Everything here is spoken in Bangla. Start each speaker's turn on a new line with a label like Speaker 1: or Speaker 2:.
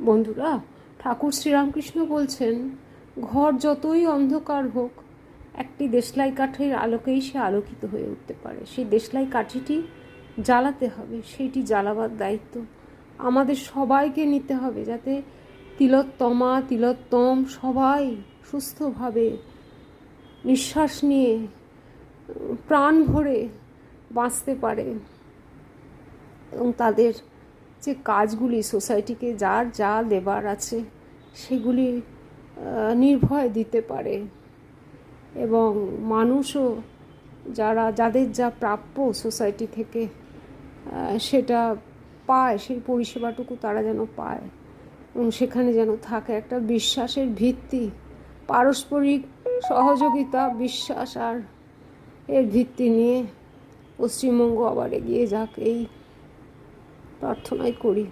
Speaker 1: বন্ধুরা, ঠাকুর শ্রীরামকৃষ্ণ বলছেন, ঘর যতই অন্ধকার হোক, একটি দেশলাই কাঠির আলোকেই সে আলোকিত হয়ে উঠতে পারে। সেই দেশলাই কাঠিটি জ্বালাতে হবে, সেইটি জ্বালাবার দায়িত্ব আমাদের সবাইকে নিতে হবে, যাতে তিলোত্তমা তিলোত্তম সবাই সুস্থভাবে নিঃশ্বাস নিয়ে প্রাণ ভরে বাঁচতে পারে এবং তাদের যে কাজগুলি সোসাইটিকে যার যা দেবার আছে সেগুলি নির্ভয় দিতে পারে এবং মানুষও যাদের যা প্রাপ্য সোসাইটি থেকে সেটা পায়, সেই পরিষেবাটুকু তারা যেন পায় এবং সেখানে যেন থাকে একটা বিশ্বাসের ভিত্তি, পারস্পরিক সহযোগিতা, বিশ্বাস আর এর ভিত্তি নিয়ে পশ্চিমবঙ্গ আবার এগিয়ে যাক, এই প্রার্থনাই করি।